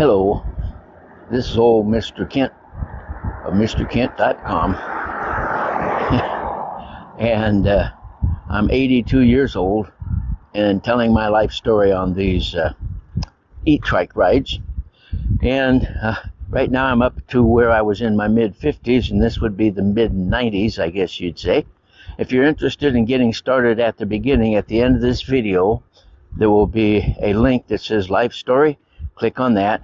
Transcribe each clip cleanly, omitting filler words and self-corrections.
Hello, this is old Mr. Kent of MrKent.com, and I'm 82 years old and telling my life story on these E-Trike rides. And right now I'm up to where I was in my mid-50s, and this would be the mid-90s, I guess you'd say. If you're interested in getting started at the beginning, at the end of this video, there will be a link that says Life Story. Click on that.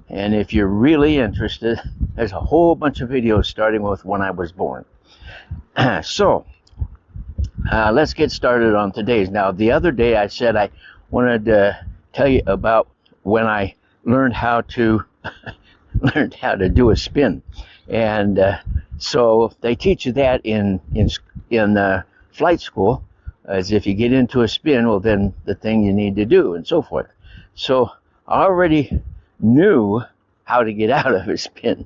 And if you're really interested, there's a whole bunch of videos starting with when I was born. So, let's get started on today's. Now, the other day I said I wanted to tell you about when I learned how to do a spin. And so they teach you that in flight school, as if you get into a spin, well, then the thing you need to do, and so forth. So I already knew how to get out of a spin.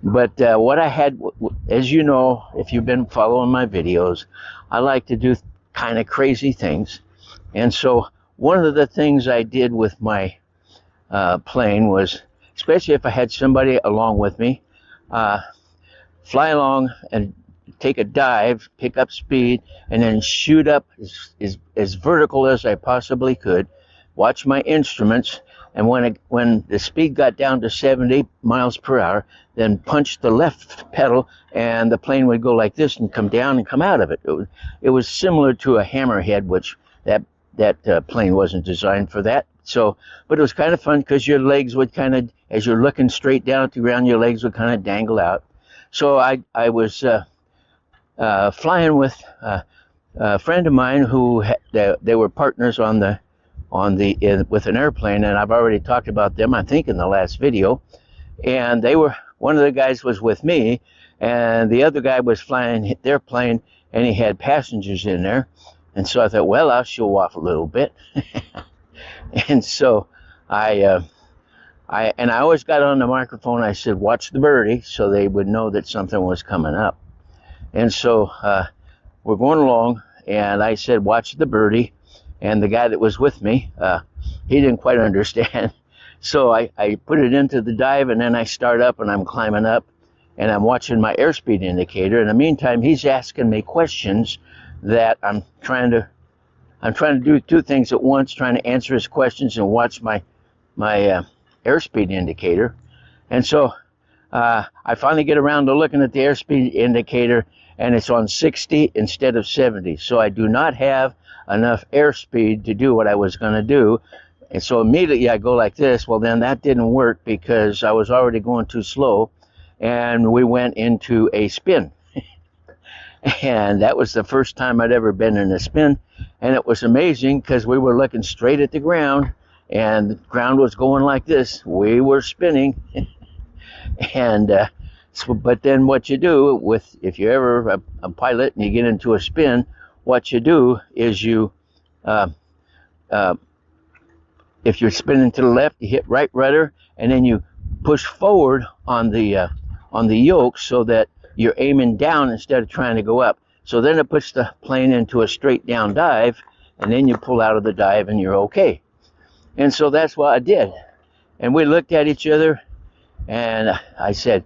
But what I had, as you know, if you've been following my videos, I like to do kind of crazy things. And so one of the things I did with my plane was, especially if I had somebody along with me, fly along and take a dive, pick up speed, and then shoot up as vertical as I possibly could, watch my instruments, and when the speed got down to 70 miles per hour, then punch the left pedal, and the plane would go like this and come down and come out of it. It was similar to a hammerhead, which that plane wasn't designed for that. So, but it was kind of fun because your legs would kind of, as you're looking straight down at the ground, your legs would kind of dangle out. So I was flying with a friend of mine who they were partners with an airplane, and I've already talked about them, I think, in the last video. And one of the guys was with me, and the other guy was flying their plane, and he had passengers in there. And so I thought, well, I'll show off a little bit. And so I always got on the microphone. I said, watch the birdie, so they would know that something was coming up. And so we're going along, and I said, watch the birdie. And the guy that was with me, he didn't quite understand. So I put it into the dive, and then I start up, and I'm climbing up, and I'm watching my airspeed indicator. In the meantime, he's asking me questions that I'm trying to do two things at once, trying to answer his questions and watch my airspeed indicator. And so I finally get around to looking at the airspeed indicator, and it's on 60 instead of 70. So I do not have enough airspeed to do what I was going to do. And so immediately I go like this. Well, then that didn't work because I was already going too slow, and we went into a spin. And that was the first time I'd ever been in a spin, and it was amazing because we were looking straight at the ground, and the ground was going like this. We were spinning. And but then what you do if you're ever a pilot and you get into a spin, what you do is you, if you're spinning to the left, you hit right rudder, and then you push forward on the yoke so that you're aiming down instead of trying to go up. So then it puts the plane into a straight down dive, and then you pull out of the dive and you're okay. And so that's what I did. And we looked at each other, and I said,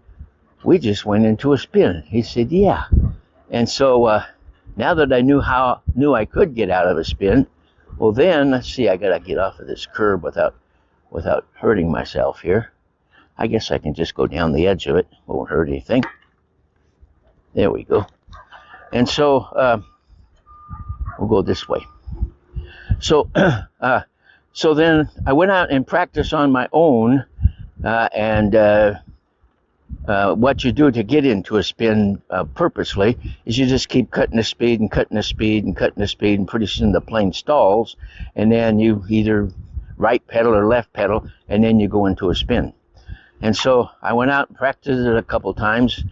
we just went into a spin. He said, yeah. And so now that I knew I could get out of a spin, well then, let's see, I gotta get off of this curb without hurting myself here. I guess I can just go down the edge of it. Won't hurt anything. There we go. And so we'll go this way. So so then I went out and practiced on my own, and what you do to get into a spin purposely is you just keep cutting the speed and cutting the speed and cutting the speed, and pretty soon the plane stalls, and then you either right pedal or left pedal, and then you go into a spin. And so I went out and practiced it a couple times,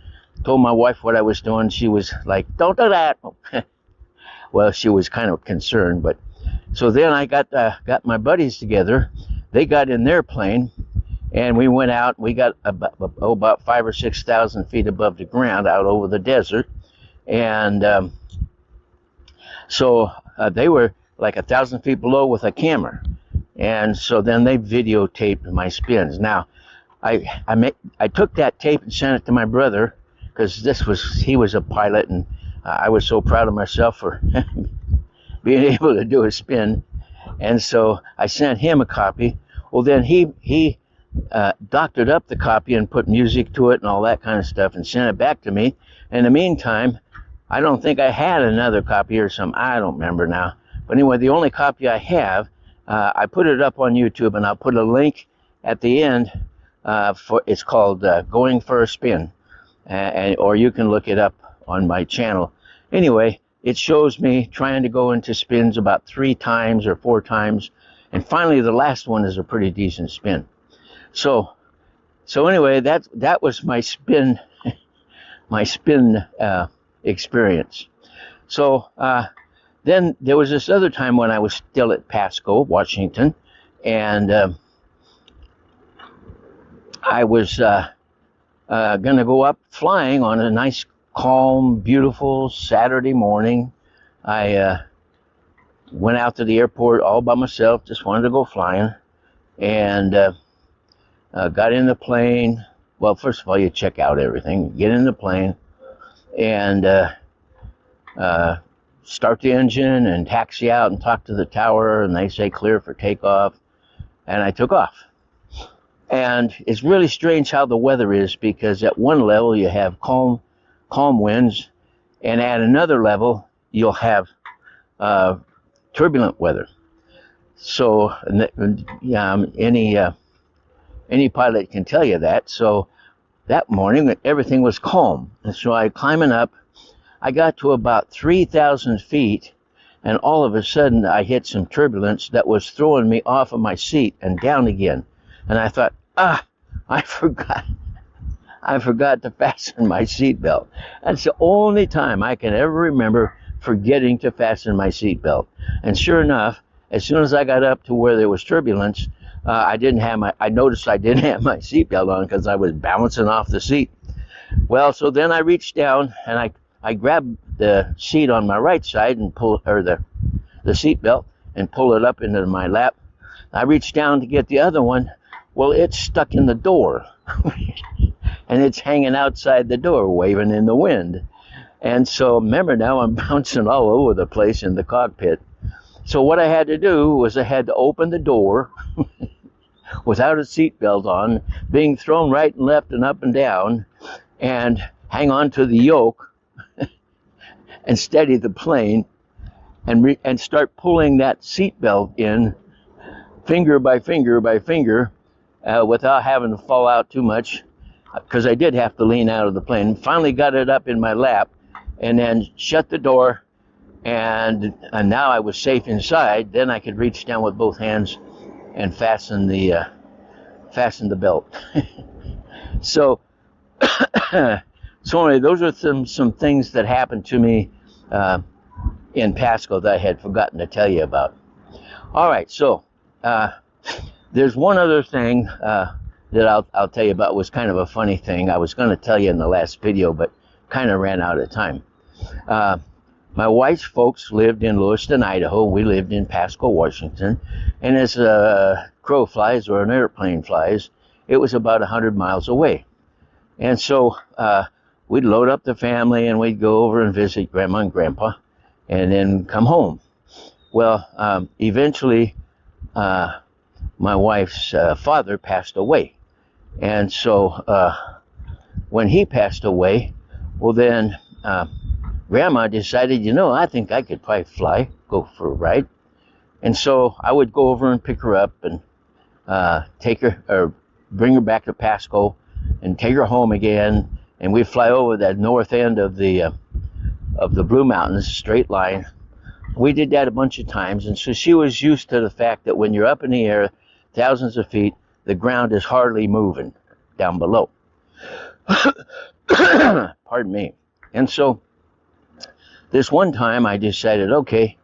told my wife what I was doing. She was like, don't do that. Well, she was kind of concerned, but so then I got my buddies together. They got in their plane, and we went out. We got about 5,000 or 6,000 feet above the ground out over the desert. And so they were like 1,000 feet below with a camera. And so then they videotaped my spins. Now, I took that tape and sent it to my brother, because he was a pilot, and I was so proud of myself for being able to do a spin. And so I sent him a copy. Well, then he doctored up the copy and put music to it and all that kind of stuff and sent it back to me. In the meantime, I don't think I had another copy or something. I don't remember now. But anyway, the only copy I have, I put it up on YouTube, and I'll put a link at the end. It's called Going for a Spin, or you can look it up on my channel. Anyway, it shows me trying to go into spins about 3 times or 4 times, and finally the last one is a pretty decent spin. So anyway, that was my spin experience. So then there was this other time when I was still at Pasco, Washington, and I was going to go up flying on a nice, calm, beautiful Saturday morning. I went out to the airport all by myself, just wanted to go flying, and got in the plane. Well, first of all, you check out everything, get in the plane, and start the engine and taxi out and talk to the tower, and they say clear for takeoff, and I took off. And it's really strange how the weather is, because at one level you have calm winds, and at another level you'll have turbulent weather. So any pilot can tell you that. So that morning everything was calm, and so I climbing up. I got to about 3,000 feet, and all of a sudden I hit some turbulence that was throwing me off of my seat and down again. And I thought, I forgot to fasten my seatbelt. That's the only time I can ever remember forgetting to fasten my seatbelt. And sure enough, as soon as I got up to where there was turbulence, I noticed I didn't have my seatbelt on, because I was bouncing off the seat. Well, so then I reached down and I grabbed the seat on my right side and the seatbelt and pull it up into my lap. I reached down to get the other one. Well, it's stuck in the door, and it's hanging outside the door, waving in the wind. And so, remember, now I'm bouncing all over the place in the cockpit. So what I had to do was I had to open the door without a seatbelt on, being thrown right and left and up and down, and hang on to the yoke and steady the plane, and start pulling that seatbelt in finger by finger by finger, without having to fall out too much, because I did have to lean out of the plane. Finally got it up in my lap, and then shut the door, and now I was safe inside. Then I could reach down with both hands and fasten the belt. So anyway, those are some things that happened to me in Pasco that I had forgotten to tell you about. All right, so there's one other thing that I'll tell you about. It was kind of a funny thing. I was going to tell you in the last video, but kind of ran out of time. My wife's folks lived in Lewiston, Idaho. We lived in Pasco, Washington. And as a crow flies, or an airplane flies, it was about 100 miles away. And so we'd load up the family, and we'd go over and visit Grandma and Grandpa, and then come home. Well, eventually, my wife's father passed away. And so when he passed away, well, then Grandma decided, I think I could probably go for a ride. And so I would go over and pick her up and take her, or bring her back to Pasco and take her home again. And we'd fly over that north end of the Blue Mountains, straight line. We did that a bunch of times, and so she was used to the fact that when you're up in the air, thousands of feet, the ground is hardly moving down below. Pardon me. And so this one time I decided, okay,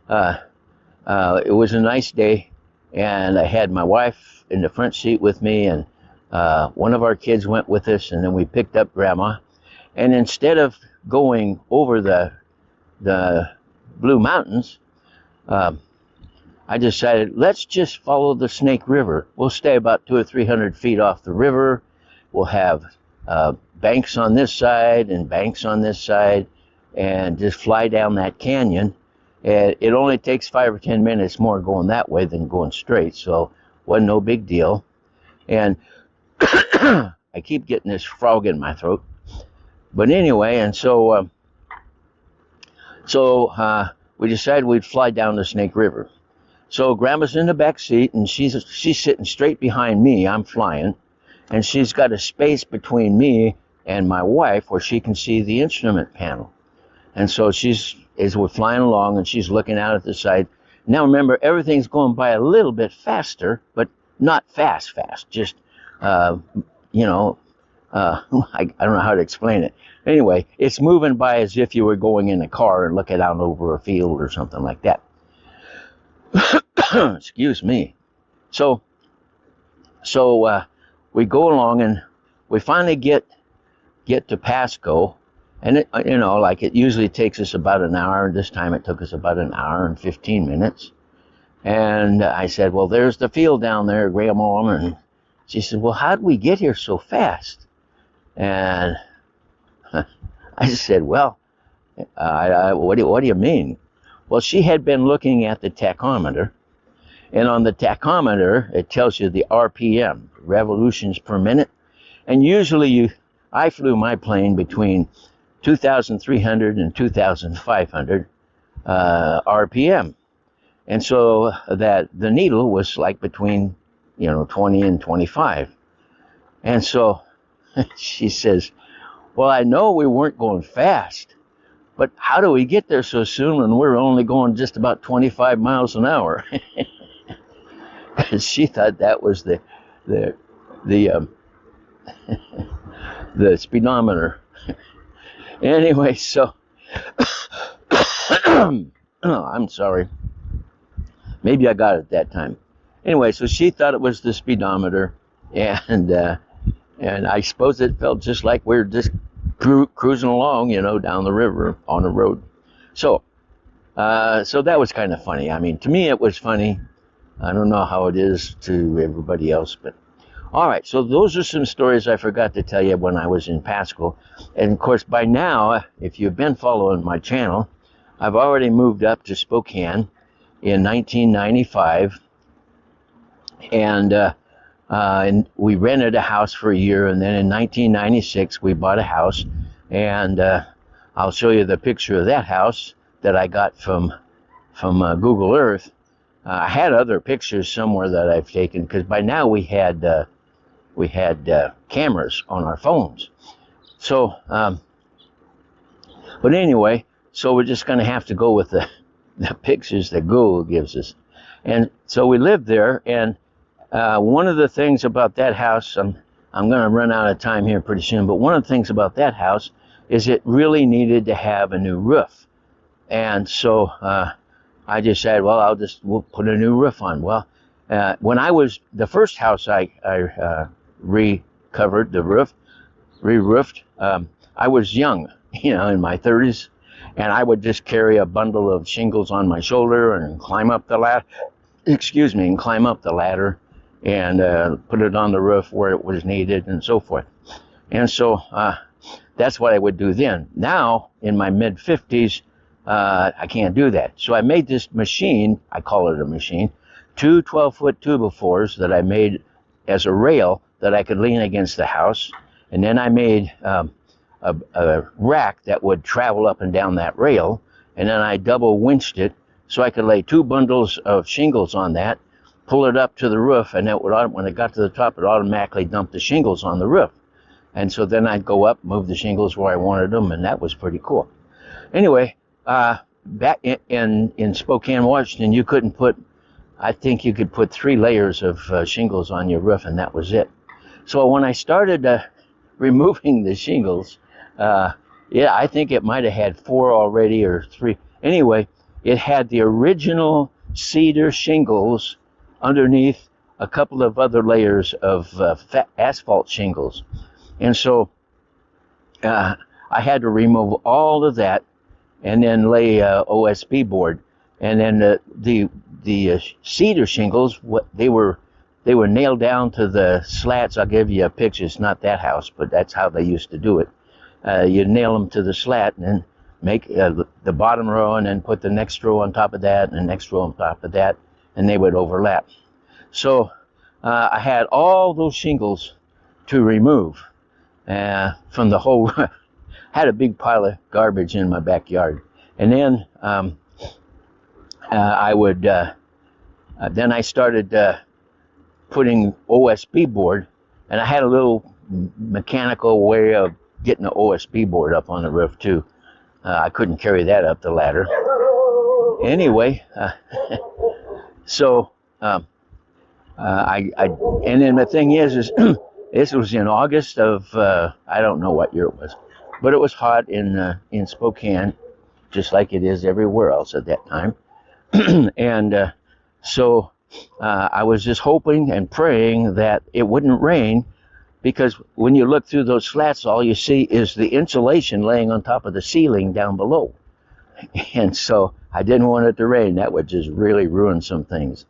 it was a nice day, and I had my wife in the front seat with me, and one of our kids went with us, and then we picked up Grandma. And instead of going over the Blue Mountains, I decided, let's just follow the Snake River. We'll stay about 200 or 300 feet off the river. We'll have banks on this side and banks on this side, and just fly down that canyon. And it only takes 5 or 10 minutes more going that way than going straight, so wasn't no big deal. And I keep getting this frog in my throat. But anyway, and so we decided we'd fly down the Snake River. So Grandma's in the back seat, and she's sitting straight behind me. I'm flying, and she's got a space between me and my wife where she can see the instrument panel. And so as we're flying along, and she's looking out at the side. Now remember, everything's going by a little bit faster, but not fast, just, I don't know how to explain it. Anyway, it's moving by as if you were going in a car and looking out over a field or something like that. Excuse me. So we go along, and we finally get to Pasco, and it usually takes us about an hour. This time it took us about an hour and 15 minutes. And I said, well, there's the field down there, Grandma. And she said, well, how'd we get here so fast? And I said, well, what do you mean? Well, she had been looking at the tachometer, and on the tachometer, it tells you the RPM, revolutions per minute. And usually I flew my plane between 2,300 and 2,500 RPM. And so that the needle was like between, 20 and 25. And so she says, well, I know we weren't going fast, but how do we get there so soon when we're only going just about 25 miles an hour? She thought that was the speedometer. Anyway, so oh, I'm sorry. Maybe I got it that time. Anyway, so she thought it was the speedometer, and I suppose it felt just like we were just cruising along, down the river on the road. So that was kind of funny. I mean, to me it was funny. I don't know how it is to everybody else, but all right. So those are some stories I forgot to tell you when I was in Pasco. And of course, by now, if you've been following my channel, I've already moved up to Spokane in 1995, and we rented a house for a year, and then in 1996 we bought a house, and I'll show you the picture of that house that I got from Google Earth. I had other pictures somewhere that I've taken, because by now we had cameras on our phones. So, but anyway, so we're just going to have to go with the pictures that Google gives us. And so we lived there, and one of the things about that house, I'm going to run out of time here pretty soon, but one of the things about that house is it really needed to have a new roof. And so I decided, well, we'll put a new roof on. Well, when I was, the first house I recovered the roof, re-roofed, I was young, in my 30s, and I would just carry a bundle of shingles on my shoulder and climb up the ladder, and put it on the roof where it was needed and so forth. And so that's what I would do then. Now, in my mid-50s, I can't do that. So I made this machine, I call it a machine, 2 12-foot 2x4s that I made as a rail that I could lean against the house. And then I made a rack that would travel up and down that rail. And then I double winched it so I could lay 2 bundles of shingles on that, pull it up to the roof, and that would, when it got to the top, it automatically dumped the shingles on the roof. And so then I'd go up, move the shingles where I wanted them, and that was pretty cool. Anyway, back in Spokane, Washington, you couldn't put, I think you could put 3 layers of shingles on your roof, and that was it. So when I started removing the shingles, I think it might have had 4 already or 3. Anyway, it had the original cedar shingles underneath a couple of other layers of asphalt shingles. And so I had to remove all of that and then lay OSB board. And then the the cedar shingles, they were nailed down to the slats. I'll give you a picture. It's not that house, but that's how they used to do it. You nail them to the slat and then make the bottom row, and then put the next row on top of that, and the next row on top of that, and they would overlap. So I had all those shingles to remove from the whole. Had a big pile of garbage in my backyard, and then I would. Then I started putting OSB board, and I had a little mechanical way of getting the OSB board up on the roof too. I couldn't carry that up the ladder. Anyway, so and then the thing is this was in August of I don't know what year it was, but it was hot in Spokane, just like it is everywhere else at that time. And so I was just hoping and praying that it wouldn't rain, because when you look through those slats, all you see is the insulation laying on top of the ceiling down below. And so I didn't want it to rain. That would just really ruin some things.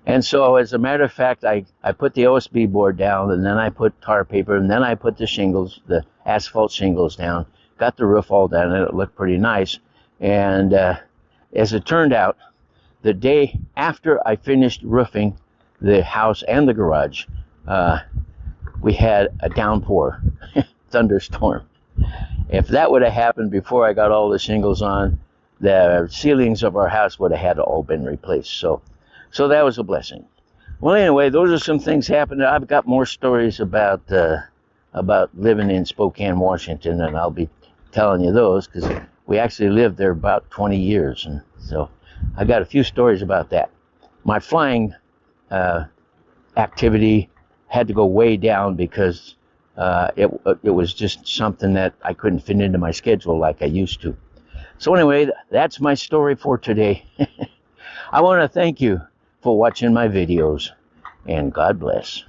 And so, as a matter of fact, I put the OSB board down, and then I put tar paper, and then I put the shingles, the asphalt shingles down, got the roof all done, and it looked pretty nice. And as it turned out, the day after I finished roofing the house and the garage, we had a downpour, thunderstorm. If that would have happened before I got all the shingles on, the ceilings of our house would have had to all been replaced. So that was a blessing. Well, anyway, those are some things happening. I've got more stories about living in Spokane, Washington, and I'll be telling you those, because we actually lived there about 20 years, and so I got a few stories about that. My flying activity had to go way down, because it was just something that I couldn't fit into my schedule like I used to. So anyway, that's my story for today. I want to thank you for watching my videos, and God bless.